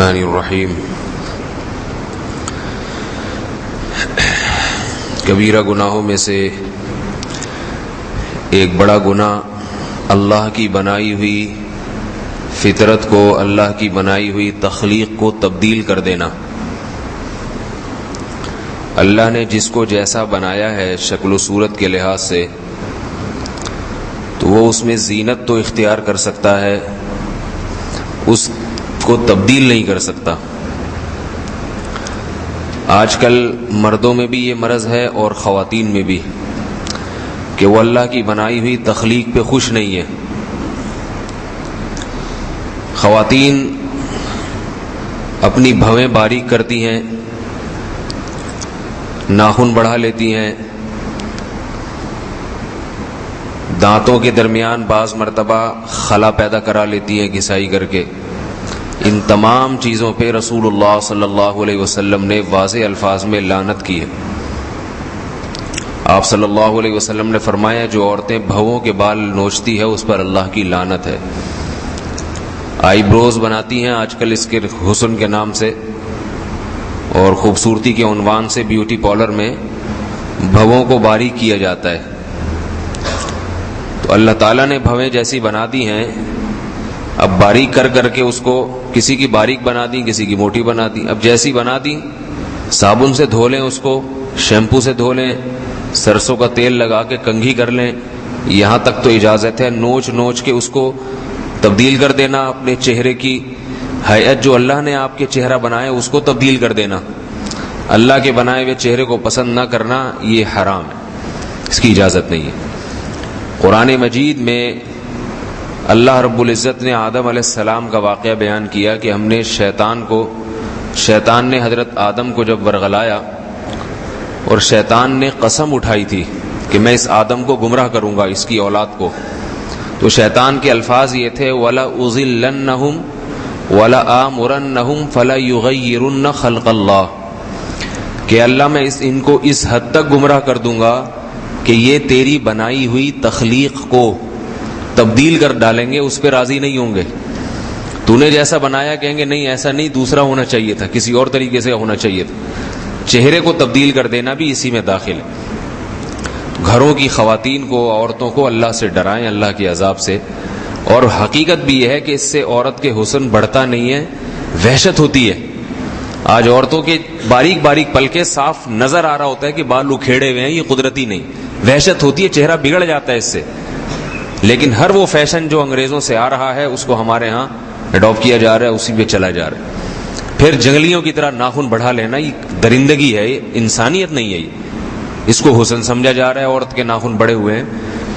الرحمن الرحیم۔ کبیرہ گناہوں میں سے ایک بڑا گناہ اللہ کی بنائی ہوئی فطرت کو، اللہ کی بنائی ہوئی تخلیق کو تبدیل کر دینا۔ اللہ نے جس کو جیسا بنایا ہے شکل و صورت کے لحاظ سے، تو وہ اس میں زینت تو اختیار کر سکتا ہے، اس کو تبدیل نہیں کر سکتا۔ آج کل مردوں میں بھی یہ مرض ہے اور خواتین میں بھی، کہ وہ اللہ کی بنائی ہوئی تخلیق پہ خوش نہیں ہے۔ خواتین اپنی بھویں باریک کرتی ہیں، ناخن بڑھا لیتی ہیں، دانتوں کے درمیان بعض مرتبہ خلا پیدا کرا لیتی ہیں گھسائی کر کے۔ ان تمام چیزوں پہ رسول اللہ صلی اللہ علیہ وسلم نے واضح الفاظ میں لعنت کی ہے۔ آپ صلی اللہ علیہ وسلم نے فرمایا جو عورتیں بھووں کے بال نوچتی ہے اس پر اللہ کی لعنت ہے۔ آئی بروز بناتی ہیں آج کل اس کے حسن کے نام سے اور خوبصورتی کے عنوان سے، بیوٹی پارلر میں بھووں کو باریک کیا جاتا ہے۔ تو اللہ تعالیٰ نے بھویں جیسی بنا دی ہیں، اب باریک کر کر کے اس کو کسی کی باریک بنا دی، کسی کی موٹی بنا دی۔ اب جیسی بنا دی صابن سے دھو لیں، اس کو شیمپو سے دھو لیں، سرسوں کا تیل لگا کے کنگھی کر لیں، یہاں تک تو اجازت ہے۔ نوچ نوچ کے اس کو تبدیل کر دینا، اپنے چہرے کی ہیئت جو اللہ نے آپ کے چہرہ بنایا اس کو تبدیل کر دینا، اللہ کے بنائے ہوئے چہرے کو پسند نہ کرنا، یہ حرام ہے، اس کی اجازت نہیں ہے۔ قرآن مجید میں اللہ رب العزت نے آدم علیہ السلام کا واقعہ بیان کیا کہ ہم نے شیطان نے حضرت آدم کو جب ورغلایا اور شیطان نے قسم اٹھائی تھی کہ میں اس آدم کو گمراہ کروں گا، اس کی اولاد کو، تو شیطان کے الفاظ یہ تھے وَلَأُضِلَّنَّهُمْ وَلَآمُرَنَّهُمْ فَلَيُغَيِّرُنَّ خَلْقَ اللَّهِ، کہ اللہ میں ان کو اس حد تک گمراہ کر دوں گا کہ یہ تیری بنائی ہوئی تخلیق کو تبدیل کر ڈالیں گے، اس پہ راضی نہیں ہوں گے۔ تو نے جیسا بنایا کہیں گے نہیں ایسا نہیں، دوسرا ہونا چاہیے تھا، کسی اور طریقے سے ہونا چاہیے تھا۔ چہرے کو تبدیل کر دینا بھی اسی میں داخل ہے۔ گھروں کی خواتین کو، عورتوں کو اللہ سے ڈرائیں، اللہ کے عذاب سے۔ اور حقیقت بھی یہ ہے کہ اس سے عورت کے حسن بڑھتا نہیں ہے، وحشت ہوتی ہے۔ آج عورتوں کے باریک باریک پلکے صاف نظر آ رہا ہوتا ہے کہ بال اکھیڑے ہوئے ہیں، یہ قدرتی نہیں، وحشت ہوتی ہے، چہرہ بگڑ جاتا ہے اس سے۔ لیکن ہر وہ فیشن جو انگریزوں سے آ رہا ہے اس کو ہمارے ہاں اڈاپٹ کیا جا رہا ہے، اسی پہ چلا جا رہا ہے۔ پھر جنگلیوں کی طرح ناخن بڑھا لینا، یہ درندگی ہے، یہ انسانیت نہیں ہے، اس کو حسن سمجھا جا رہا ہے۔ عورت کے ناخن بڑے ہوئے ہیں،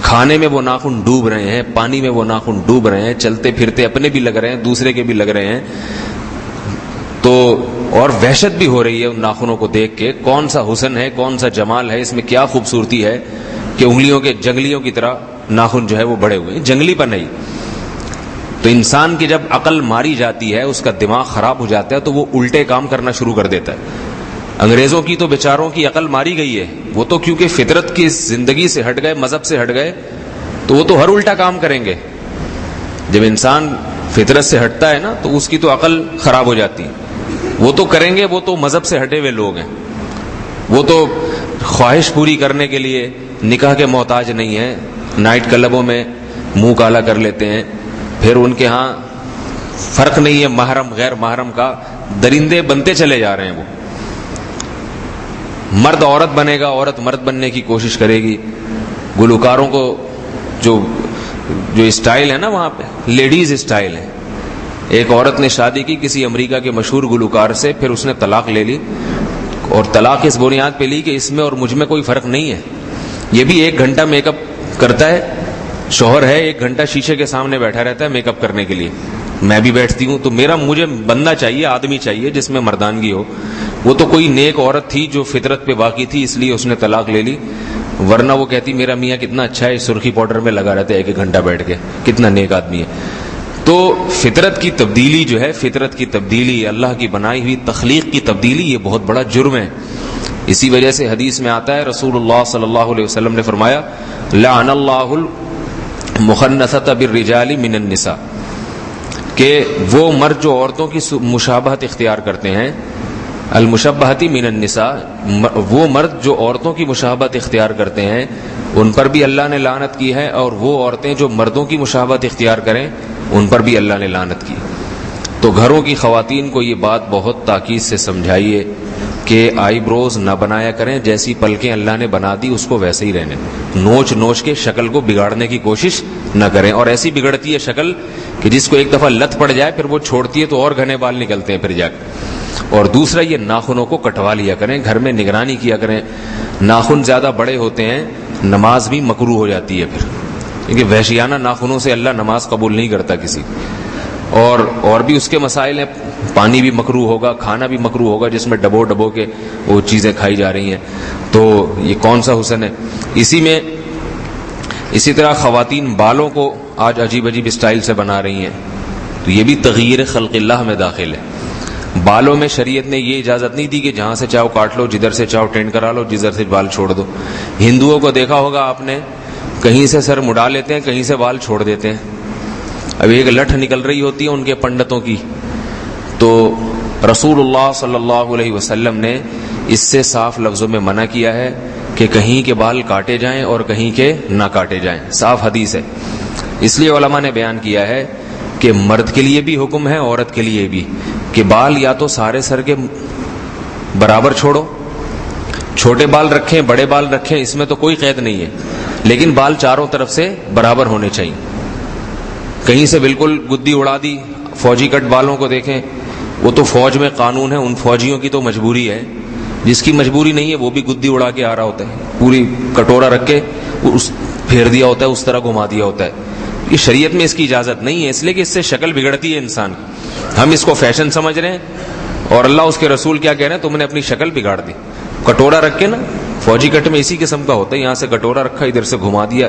کھانے میں وہ ناخن ڈوب رہے ہیں، پانی میں وہ ناخن ڈوب رہے ہیں، چلتے پھرتے اپنے بھی لگ رہے ہیں، دوسرے کے بھی لگ رہے ہیں، تو اور وحشت بھی ہو رہی ہے ان ناخنوں کو دیکھ کے۔ کون سا حسن ہے، کون سا جمال ہے، اس میں کیا خوبصورتی ہے کہ انگلیوں کے جنگلیوں کی طرح ناخن جو ہے وہ بڑے ہوئے ہیں، جنگلی پر نہیں۔ تو انسان کی جب عقل ماری جاتی ہے، اس کا دماغ خراب ہو جاتا ہے، تو وہ الٹے کام کرنا شروع کر دیتا ہے۔ انگریزوں کی تو بیچاروں کی عقل ماری گئی ہے، وہ تو کیونکہ فطرت کی زندگی سے ہٹ گئے، مذہب سے ہٹ گئے، تو وہ تو ہر الٹا کام کریں گے۔ جب انسان فطرت سے ہٹتا ہے نا تو اس کی تو عقل خراب ہو جاتی ہے، وہ تو کریں گے، وہ تو مذہب سے ہٹے ہوئے لوگ ہیں، وہ تو خواہش پوری کرنے کے لیے نکاح کے محتاج نہیں ہیں، نائٹ کلبوں میں منہ کالا کر لیتے ہیں، پھر ان کے ہاں فرق نہیں ہے محرم غیر محرم کا، درندے بنتے چلے جا رہے ہیں۔ وہ مرد عورت بنے گا، عورت مرد بننے کی کوشش کرے گی۔ گلوکاروں کو جو اسٹائل ہے نا وہاں پہ لیڈیز اسٹائل ہے۔ ایک عورت نے شادی کی کسی امریکہ کے مشہور گلوکار سے، پھر اس نے طلاق لے لی، اور طلاق اس بنیاد پہ لی کہ اس میں اور مجھ میں کوئی فرق نہیں ہے۔ یہ بھی 1 گھنٹہ میک اپ کرتا ہے، شوہر ہے 1 گھنٹہ شیشے کے سامنے بیٹھا رہتا ہے میک اپ کرنے کے لیے، میں بھی بیٹھتی ہوں، تو مجھے بندہ چاہیے، آدمی چاہیے جس میں مردانگی ہو۔ وہ تو کوئی نیک عورت تھی جو فطرت پہ باقی تھی، اس لیے اس نے طلاق لے لی، ورنہ وہ کہتی میرا میاں کتنا اچھا ہے، سرخی پاؤڈر میں لگا رہتا ہے 1 گھنٹہ بیٹھ کے، کتنا نیک آدمی ہے۔ تو فطرت کی تبدیلی جو ہے، فطرت کی تبدیلی، اللہ کی بنائی ہوئی تخلیق کی تبدیلی، یہ بہت بڑا جرم ہے۔ اسی وجہ سے حدیث میں آتا ہے، رسول اللہ صلی اللہ علیہ وسلم نے فرمایا لعن اللہ المخنثۃ بالرجال من النساء، کہ وہ مرد جو عورتوں کی مشابہت اختیار کرتے ہیں، المشبہتی من النساء، وہ مرد جو عورتوں کی مشابہت اختیار کرتے ہیں ان پر بھی اللہ نے لعنت کی ہے، اور وہ عورتیں جو مردوں کی مشابہت اختیار کریں ان پر بھی اللہ نے لعنت کی۔ تو گھروں کی خواتین کو یہ بات بہت تاکید سے سمجھائیے کہ آئی بروز نہ بنایا کریں، جیسی پلکیں اللہ نے بنا دی اس کو ویسے ہی رہنے، نوچ نوچ کے شکل کو بگاڑنے کی کوشش نہ کریں۔ اور ایسی بگڑتی ہے شکل کہ جس کو ایک دفعہ لت پڑ جائے پھر وہ چھوڑتی ہے تو اور گھنے بال نکلتے ہیں پھر جا کے۔ اور دوسرا یہ ناخنوں کو کٹوا لیا کریں، گھر میں نگرانی کیا کریں، ناخن زیادہ بڑے ہوتے ہیں نماز بھی مکروہ ہو جاتی ہے پھر، کیونکہ وحشیانہ ناخنوں سے اللہ نماز قبول نہیں کرتا کسی، اور بھی اس کے مسائل ہیں، پانی بھی مکروہ ہوگا، کھانا بھی مکروہ ہوگا جس میں ڈبو ڈبو کے وہ چیزیں کھائی جا رہی ہیں، تو یہ کون سا حسن ہے؟ اسی طرح خواتین بالوں کو آج عجیب عجیب اسٹائل سے بنا رہی ہیں، تو یہ بھی تغییر خلق اللہ میں داخل ہے۔ بالوں میں شریعت نے یہ اجازت نہیں دی کہ جہاں سے چاہو کاٹ لو، جدھر سے چاہو ٹینڈ کرا لو، جدھر سے بال چھوڑ دو۔ ہندوؤں کو دیکھا ہوگا آپ نے، کہیں سے سر مڈا لیتے ہیں، کہیں سے بال چھوڑ دیتے ہیں۔ اب ایک لٹھ نکل رہی ہوتی ہے ان کے پنڈتوں کی، تو رسول اللہ صلی اللہ علیہ وسلم نے اس سے صاف لفظوں میں منع کیا ہے کہ کہیں کے بال کاٹے جائیں اور کہیں کے نہ کاٹے جائیں، صاف حدیث ہے۔ اس لیے علماء نے بیان کیا ہے کہ مرد کے لیے بھی حکم ہے، عورت کے لیے بھی، کہ بال یا تو سارے سر کے برابر چھوڑو، چھوٹے بال رکھیں بڑے بال رکھیں، اس میں تو کوئی قید نہیں ہے، لیکن بال چاروں طرف سے برابر ہونے چاہیے۔ کہیں سے بالکل گدی اڑا دی، فوجی کٹ بالوں کو دیکھیں، وہ تو فوج میں قانون ہے، ان فوجیوں کی تو مجبوری ہے، جس کی مجبوری نہیں ہے وہ بھی گدی اڑا کے آ رہا ہوتا ہے، پوری کٹورا رکھ کے پھیر دیا ہوتا ہے، اس طرح گھما دیا ہوتا ہے۔ یہ شریعت میں اس کی اجازت نہیں ہے، اس لیے کہ اس سے شکل بگڑتی ہے انسان کی، ہم اس کو فیشن سمجھ رہے ہیں، اور اللہ اس کے رسول کیا کہہ رہے ہیں؟ تم نے اپنی شکل بگاڑ دی۔ کٹورا رکھ کے نا، فوجی کٹ میں اسی قسم کا ہوتا ہے، یہاں سے کٹورا رکھا، ادھر سے گھما دیا،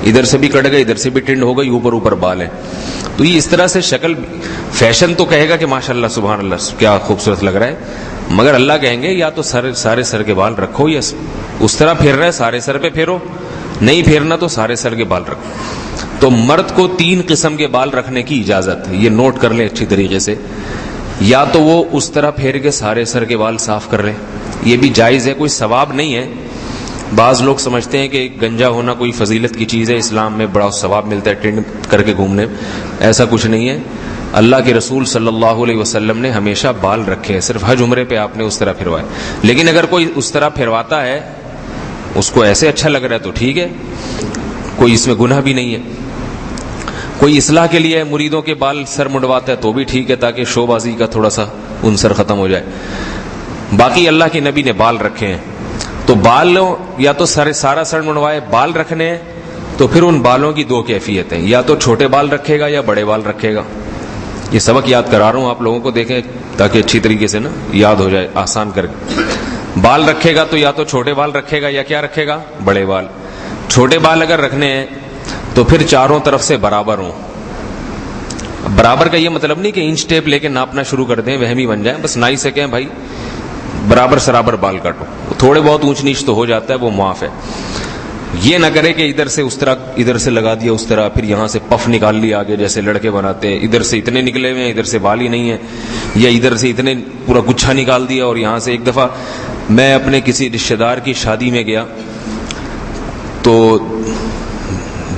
ادھر سے بھی کٹ گئے، ادھر سے بھی ٹنڈ ہو گئی، اوپر بال ہے، تو یہ اس طرح سے شکل فیشن تو کہے گا کہ ماشاءاللہ سبحان اللہ کیا خوبصورت لگ رہا ہے، مگر اللہ کہیں گے یا تو سارے سر کے بال رکھو، یا اس طرح پھیر رہا ہے سارے سر پہ پھیرو، نہیں پھیرنا تو سارے سر کے بال رکھو۔ تو مرد کو 3 قسم کے بال رکھنے کی اجازت ہے، یہ نوٹ کر لیں اچھی طریقے سے، یا تو وہ اس طرح پھیر کے سارے سر کے بال صاف کر لیں، یہ بھی جائز ہے، کوئی ثواب نہیں ہے۔ بعض لوگ سمجھتے ہیں کہ گنجا ہونا کوئی فضیلت کی چیز ہے، اسلام میں بڑا ثواب ملتا ہے ٹینڈ کر کے گھومنے، ایسا کچھ نہیں ہے۔ اللہ کے رسول صلی اللہ علیہ وسلم نے ہمیشہ بال رکھے ہیں، صرف حج عمرے پہ آپ نے اس طرح پھروائے، لیکن اگر کوئی اس طرح پھرواتا ہے، اس کو ایسے اچھا لگ رہا ہے تو ٹھیک ہے، کوئی اس میں گناہ بھی نہیں ہے۔ کوئی اصلاح کے لیے مریدوں کے بال سر مڈواتا ہے تو بھی ٹھیک ہے، تاکہ شو بازی کا تھوڑا سا عنصر ختم ہو جائے۔ باقی اللہ کے نبی نے بال رکھے ہیں، تو بال یا تو سارا سر منڈوائے، بال رکھنے ہیں تو پھر ان بالوں کی 2 کیفیت ہیں، یا تو چھوٹے بال رکھے گا یا بڑے بال رکھے گا۔ یہ سبق یاد کرا رہا ہوں آپ لوگوں کو، دیکھیں تاکہ اچھی طریقے سے نا یاد ہو جائے، آسان کر کے۔ بال رکھے گا تو یا تو چھوٹے بال رکھے گا یا کیا رکھے گا؟ بڑے بال۔ چھوٹے بال اگر رکھنے ہیں تو پھر چاروں طرف سے برابر ہوں۔ برابر کا یہ مطلب نہیں کہ انچ ٹیپ لے کے ناپنا شروع کر دیں، وہمی بن جائیں، بس نائی سے کہیں بھائی برابر سرابر بال کاٹو، تھوڑے بہت اونچ نیچ تو ہو جاتا ہے، وہ معاف ہے۔ یہ نہ کرے کہ ادھر سے اس طرح، ادھر سے لگا دیا اس طرح، پھر یہاں سے پف نکال لیا آگے جیسے لڑکے بناتے ہیں، ادھر سے اتنے نکلے ہوئے ہیں ادھر سے بال ہی نہیں ہے، یا ادھر سے اتنے پورا گچھا نکال دیا، اور یہاں سے ایک دفعہ میں اپنے کسی رشتہ دار کی شادی میں گیا تو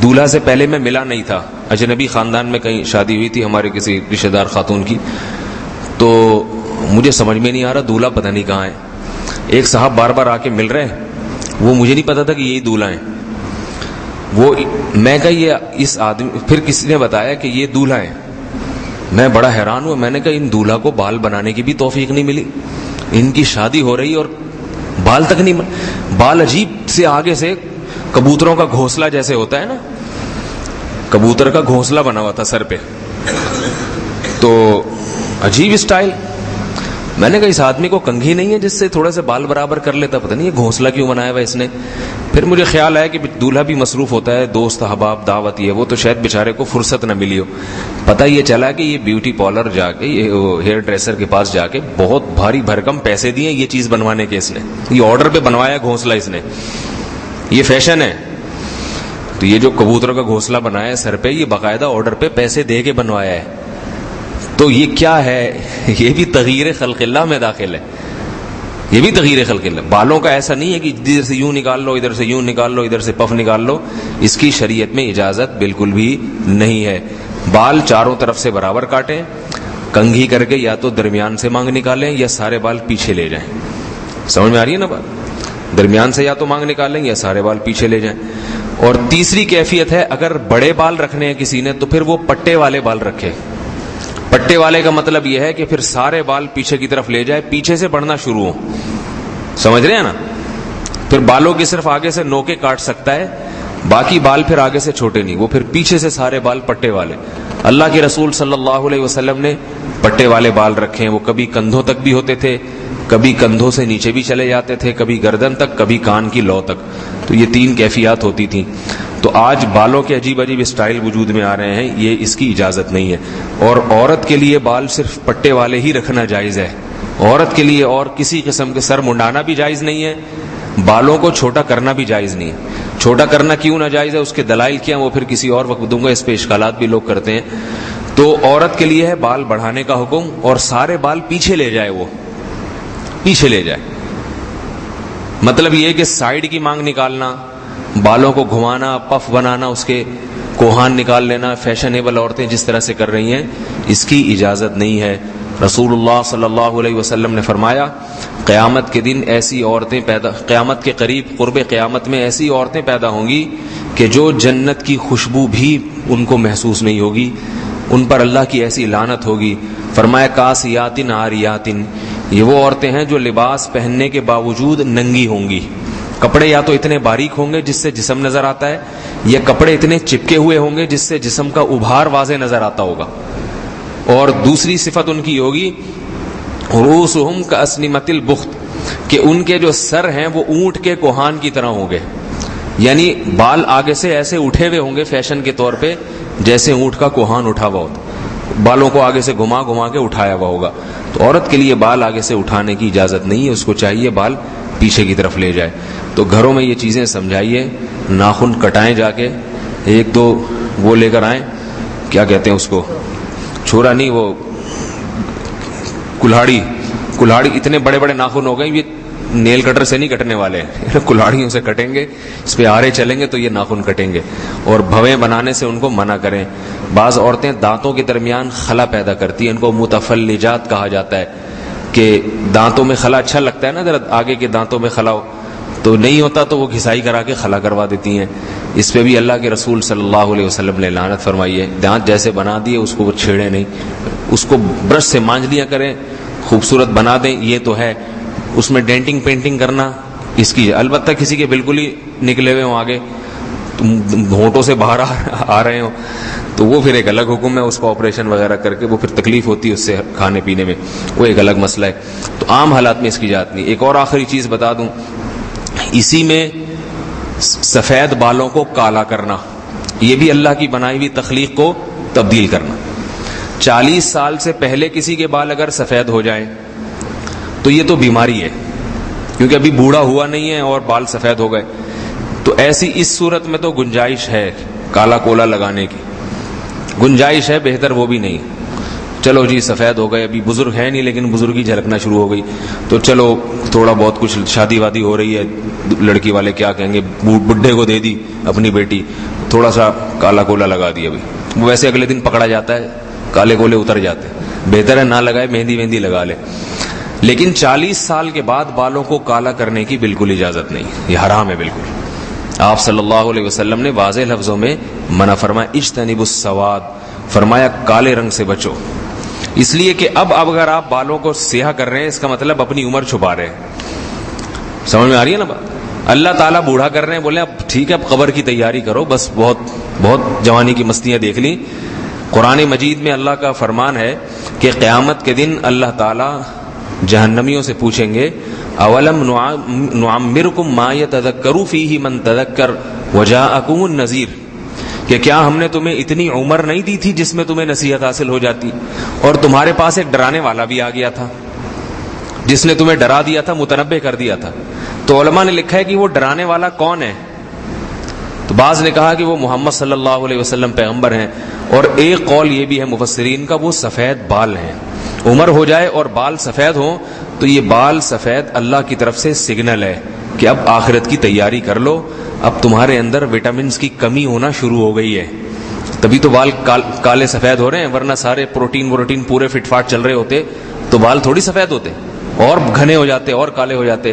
دولہا سے پہلے میں ملا نہیں تھا، اجنبی خاندان میں کہیں شادی ہوئی تھی ہمارے کسی رشتہ دار خاتون کی، تو مجھے سمجھ میں نہیں آ رہا دولہا پتہ نہیں کہاں ہے۔ ایک صاحب بار بار آ کے مل رہے ہیں، وہ مجھے نہیں پتا تھا کہ یہی دولہا ہیں، وہ میں کہا یہ اس آدمی، پھر کسی نے بتایا کہ یہ دولہا ہیں، میں بڑا حیران ہوا، میں نے کہا ان دولہا کو بال بنانے کی بھی توفیق نہیں ملی، ان کی شادی ہو رہی اور بال تک نہیں بال عجیب سے آگے سے کبوتروں کا گھونسلہ جیسے ہوتا ہے نا، کبوتر کا گھونسلہ بنا ہوا تھا سر پہ، تو عجیب اسٹائل۔ میں نے کہا اس آدمی کو کنگھی نہیں ہے جس سے تھوڑا سا بال برابر کر لیتا، پتہ نہیں یہ گھونسلہ کیوں بنایا ہوا اس نے۔ پھر مجھے خیال آیا کہ دولہا بھی مصروف ہوتا ہے، دوست احباب دعوت یہ وہ، تو شاید بیچارے کو فرصت نہ ملی ہو۔ پتہ یہ چلا کہ یہ بیوٹی پارلر جا کے، یہ ہیئر ڈریسر کے پاس جا کے بہت بھاری بھرکم پیسے دیے یہ چیز بنوانے کے، اس نے یہ آرڈر پہ بنوایا گھونسلہ، اس نے، یہ فیشن ہے۔ تو یہ جو کبوتر کا گھونسلہ بنایا ہے سر پہ، یہ باقاعدہ آرڈر پہ پیسے دے کے بنوایا ہے، تو یہ کیا ہے؟ یہ بھی تغییر خلق اللہ میں داخل ہے، یہ بھی تغییر خلق اللہ۔ بالوں کا ایسا نہیں ہے کہ ادھر سے یوں نکال لو، ادھر سے یوں نکال لو، ادھر سے پف نکال لو، اس کی شریعت میں اجازت بالکل بھی نہیں ہے۔ بال چاروں طرف سے برابر کاٹیں، کنگھی کر کے یا تو درمیان سے مانگ نکالیں یا سارے بال پیچھے لے جائیں۔ سمجھ میں آ رہی ہے نا بات؟ درمیان سے یا تو مانگ نکالیں یا سارے بال پیچھے لے جائیں۔ اور تیسری کیفیت ہے، اگر بڑے بال رکھنے ہیں کسی نے تو پھر وہ پٹے والے بال رکھے۔ پٹے والے کا مطلب یہ ہے کہ پھر سارے بال پیچھے کی طرف لے جائے، پیچھے سے بڑھنا شروع ہو، سمجھ رہے ہیں نا؟ پھر بالوں کی صرف آگے سے نوکے کاٹ سکتا ہے، باقی بال پھر آگے سے چھوٹے نہیں، وہ پھر پیچھے سے سارے بال پٹے والے۔ اللہ کے رسول صلی اللہ علیہ وسلم نے پٹے والے بال رکھے ہیں، وہ کبھی کندھوں تک بھی ہوتے تھے، کبھی کندھوں سے نیچے بھی چلے جاتے تھے، کبھی گردن تک، کبھی کان کی لو تک، تو یہ 3 کیفیات ہوتی تھیں۔ تو آج بالوں کے عجیب عجیب اسٹائل وجود میں آ رہے ہیں، یہ اس کی اجازت نہیں ہے۔ اور عورت کے لیے بال صرف پٹے والے ہی رکھنا جائز ہے، عورت کے لیے اور کسی قسم کے سر منڈانا بھی جائز نہیں ہے، بالوں کو چھوٹا کرنا بھی جائز نہیں ہے۔ چھوٹا کرنا کیوں ناجائز ہے، اس کے دلائل کیا ہیں وہ پھر کسی اور وقت دوں گا، اس پہ اشکالات بھی لوگ کرتے ہیں۔ تو عورت کے لیے ہے بال بڑھانے کا حکم، اور سارے بال پیچھے لے جائے، وہ پیچھے لے جائے، مطلب یہ کہ سائیڈ کی مانگ نکالنا، بالوں کو گھمانا، پف بنانا، اس کے کوہان نکال لینا، فیشنیبل عورتیں جس طرح سے کر رہی ہیں، اس کی اجازت نہیں ہے۔ رسول اللہ صلی اللہ علیہ وسلم نے فرمایا، قیامت کے دن ایسی عورتیں قیامت کے قریب، قرب قیامت میں ایسی عورتیں پیدا ہوں گی کہ جو جنت کی خوشبو بھی ان کو محسوس نہیں ہوگی، ان پر اللہ کی ایسی لعنت ہوگی۔ فرمایا کاسیاتن عاریاتن، یہ وہ عورتیں ہیں جو لباس پہننے کے باوجود ننگی ہوں گی۔ کپڑے یا تو اتنے باریک ہوں گے جس سے جسم نظر آتا ہے، یا کپڑے اتنے چپکے ہوئے ہوں گے جس سے جسم کا ابھار واضح نظر آتا ہوگا۔ اور دوسری صفت ان کی ہوگی رؤوسہم کاسنمۃ البخت، کہ ان کے جو سر ہیں وہ اونٹ کے کوہان کی طرح ہوں گے، یعنی بال آگے سے ایسے اٹھے ہوئے ہوں گے فیشن کے طور پہ جیسے اونٹ کا کوہان اٹھا ہوا ہوتا، بالوں کو آگے سے گھما گھما کے اٹھایا ہوا ہوگا۔ تو عورت کے لیے بال آگے سے اٹھانے کی اجازت نہیں ہے، اس کو چاہیے بال پیچھے کی طرف لے جائے۔ تو گھروں میں یہ چیزیں سمجھائیے، ناخن کٹائیں جا کے، 1-2 وہ لے کر آئیں، کیا کہتے ہیں اس کو، چھوڑا نہیں، وہ کلہاڑی، اتنے بڑے بڑے ناخن ہو گئے، یہ نیل کٹر سے نہیں کٹنے والے ہیں، کلہاڑیوں سے کٹیں گے، اس پہ آرے چلیں گے تو یہ ناخن کٹیں گے۔ اور بھویں بنانے سے ان کو منع کریں۔ بعض عورتیں دانتوں کے درمیان خلا پیدا کرتی ہیں، ان کو متفلجات کہا جاتا ہے، کہ دانتوں میں خلا اچھا لگتا ہے نا، ذرا آگے کے دانتوں میں خلا ہو، تو نہیں ہوتا تو وہ گھسائی کرا کے خلا کروا دیتی ہیں۔ اس پہ بھی اللہ کے رسول صلی اللہ علیہ وسلم نے لعنت فرمائی ہے۔ دانت جیسے بنا دیے اس کو وہ چھیڑے نہیں، اس کو برش سے مانج لیا کریں، خوبصورت بنا دیں، یہ تو ہے۔ اس میں ڈینٹنگ پینٹنگ کرنا اس کی، البتہ کسی کے بالکل ہی نکلے ہوئے ہوں آگے، ہونٹوں سے باہر آ رہے ہوں، تو وہ پھر ایک الگ حکم ہے، اس کا آپریشن وغیرہ کر کے وہ پھر تکلیف ہوتی ہے اس سے کھانے پینے میں، وہ ایک الگ مسئلہ ہے۔ تو عام حالات میں اس کی اجازت نہیں۔ ایک اور آخری چیز بتا دوں، اسی میں سفید بالوں کو کالا کرنا، یہ بھی اللہ کی بنائی ہوئی تخلیق کو تبدیل کرنا۔ 40 سال سے پہلے کسی کے بال اگر سفید ہو جائیں تو یہ تو بیماری ہے، کیونکہ ابھی بوڑھا ہوا نہیں ہے اور بال سفید ہو گئے، تو ایسی اس صورت میں تو گنجائش ہے کالا کولا لگانے کی، گنجائش ہے، بہتر وہ بھی نہیں۔ چلو جی سفید ہو گئے، ابھی بزرگ ہے نہیں لیکن بزرگی جھلکنا شروع ہو گئی، تو چلو تھوڑا بہت کچھ شادی وادی ہو رہی ہے، لڑکی والے کیا کہیں گے، بڈھے کو دے دی اپنی بیٹی، تھوڑا سا کالا کولا لگا دی، ابھی وہ ویسے اگلے دن پکڑا جاتا ہے، کالے کولے اتر جاتے ہیں، بہتر ہے نہ لگائے، مہندی وہندی لگا لے۔ لیکن 40 سال کے بعد بالوں کو کالا کرنے کی بالکل اجازت نہیں، یہ حرام ہے بالکل۔ آپ صلی اللہ علیہ وسلم نے واضح لفظوں میں منع فرمایا، اجتنبوا السواد، فرمایا کالے رنگ سے بچو، اس لیے کہ اب اگر آپ بالوں کو سیاہ کر رہے ہیں اس کا مطلب اپنی عمر چھپا رہے ہیں۔ سمجھ میں آ رہی ہے نا بات؟ اللہ تعالیٰ بوڑھا کر رہے ہیں، بولے اب ٹھیک ہے اب قبر کی تیاری کرو، بس بہت جوانی کی مستیاں دیکھ لی۔ قرآن مجید میں اللہ کا فرمان ہے کہ قیامت کے دن اللہ تعالیٰ جہنمیوں سے پوچھیں گے، اولم نعمرکم ما یتذکر فیہ من تذکر وجاءکم النذیر، کہ کیا ہم نے تمہیں اتنی عمر نہیں دی تھی جس میں تمہیں نصیحت حاصل ہو جاتی، اور تمہارے پاس ایک ڈرانے والا بھی آ گیا تھا جس نے تمہیں ڈرا دیا تھا، متنبہ کر دیا تھا۔ تو علماء نے لکھا ہے کہ وہ ڈرانے والا کون ہے؟ تو تو بعض نے کہا کہ وہ محمد صلی اللہ علیہ وسلم پیغمبر ہیں، اور ایک قول یہ بھی ہے مفسرین کا وہ سفید بال ہیں. عمر ہو جائے اور بال سفید ہوں تو یہ بال سفید اللہ کی طرف سے سگنل ہے کہ اب آخرت کی تیاری کر لو، اب تمہارے اندر وٹامنز کی کمی ہونا شروع ہو گئی ہے، تبھی تو بال کالے سفید ہو رہے ہیں، ورنہ سارے پروٹین پورے فٹ فاٹ چل رہے ہوتے تو بال تھوڑی سفید ہوتے اور گھنے ہو جاتے اور کالے ہو جاتے.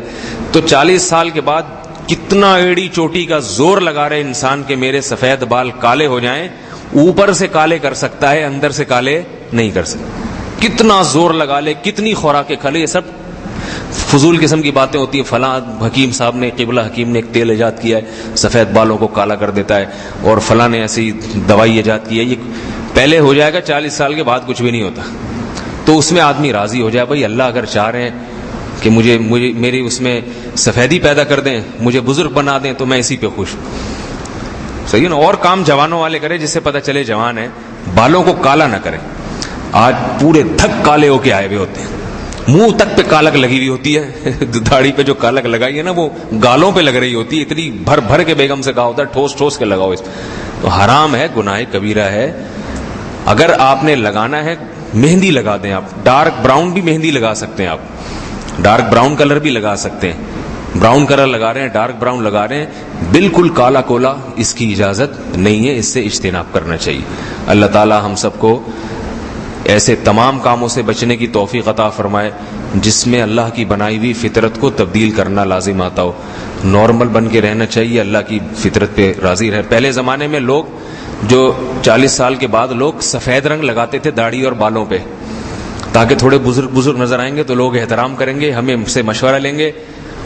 تو 40 سال کے بعد کتنا ایڑی چوٹی کا زور لگا رہے انسان کے میرے سفید بال کالے ہو جائیں، اوپر سے کالے کر سکتا ہے اندر سے کالے نہیں کر سکتا. کتنا زور لگا لے، کتنی خوراکیں کھا لے، یہ سب فضول قسم کی باتیں ہوتی ہیں. فلاں حکیم صاحب نے، قبلہ حکیم نے ایک تیل ایجاد کیا ہے سفید بالوں کو کالا کر دیتا ہے، اور فلاں نے ایسی دوائی ایجاد کی ہے. یہ پہلے ہو جائے گا، 40 سال کے بعد کچھ بھی نہیں ہوتا. تو اس میں آدمی راضی ہو جائے، بھائی اللہ اگر چاہ رہے ہیں کہ مجھے میری اس میں سفیدی پیدا کر دیں، مجھے بزرگ بنا دیں، تو میں اسی پہ خوش ہوں. صحیح ہے نا. اور کام جوانوں والے کرے جس سے پتہ چلے جوان ہے، بالوں کو کالا نہ کریں. آج پورے دھک کالے ہو کے آئے ہوئے ہوتے ہیں، منہ تک پہ کالک لگی ہوئی ہوتی ہے، داڑھی پہ جو کالک لگائی ہے نا وہ گالوں پہ لگ رہی ہوتی ہے، اتنی بھر بھر کے بیگم سے کہا ہوتا ہے ٹھوس ٹھوس کے لگاؤ اس. تو حرام ہے، گناہ کبیرہ ہے. اگر آپ نے لگانا ہے مہندی لگا دیں، آپ ڈارک براؤن بھی مہندی لگا سکتے ہیں، آپ ڈارک براؤن کلر بھی لگا سکتے ہیں. براؤن کلر لگا رہے ہیں، ڈارک براؤن لگا رہے ہیں، بالکل کالا کولا اس کی اجازت نہیں ہے، اس سے اجتناب کرنا چاہیے. اللہ تعالی ہم سب کو ایسے تمام کاموں سے بچنے کی توفیق عطا فرمائے جس میں اللہ کی بنائی ہوئی فطرت کو تبدیل کرنا لازم آتا ہو. نارمل بن کے رہنا چاہیے، اللہ کی فطرت پہ راضی رہے. پہلے زمانے میں لوگ جو 40 سال کے بعد لوگ سفید رنگ لگاتے تھے داڑھی اور بالوں پہ، تاکہ تھوڑے بزرگ نظر آئیں گے تو لوگ احترام کریں گے، ہمیں سے مشورہ لیں گے،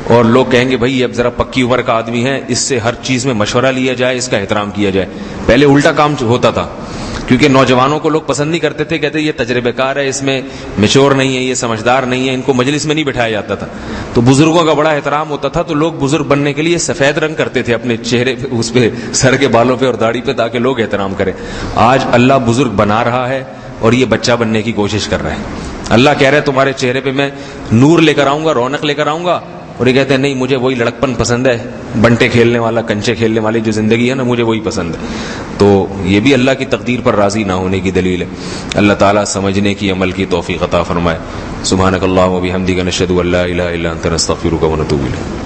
اور لوگ کہیں گے بھائی اب ذرا پکی عمر کا آدمی ہے، اس سے ہر چیز میں مشورہ لیا جائے، اس کا احترام کیا جائے. پہلے الٹا کام ہوتا تھا، کیونکہ نوجوانوں کو لوگ پسند نہیں کرتے تھے، کہتے یہ تجربے کار ہے، اس میں میچور نہیں ہے، یہ سمجھدار نہیں ہے، ان کو مجلس میں نہیں بٹھایا جاتا تھا. تو بزرگوں کا بڑا احترام ہوتا تھا، تو لوگ بزرگ بننے کے لیے سفید رنگ کرتے تھے اپنے چہرے پہ، اس پہ سر کے بالوں پہ اور داڑھی پہ، تاکہ لوگ احترام کریں. آج اللہ بزرگ بنا رہا ہے اور یہ بچہ بننے کی کوشش کر رہا ہے. اللہ کہہ رہا ہے تمہارے چہرے پہ میں نور لے کر آؤں گا، رونق لے کر آؤں گا، اور یہ کہتے ہیں نہیں مجھے وہی لڑکپن پسند ہے، بنٹے کھیلنے والا، کنچے کھیلنے والی جو زندگی ہے نا، مجھے وہی پسند ہے. تو یہ بھی اللہ کی تقدیر پر راضی نہ ہونے کی دلیل ہے. اللہ تعالیٰ سمجھنے کی، عمل کی توفیق عطا فرمائے. سبحانک اللہم و بحمدک، نشہد ان لا الہ الا انت، نستغفرک و نتوب الیک.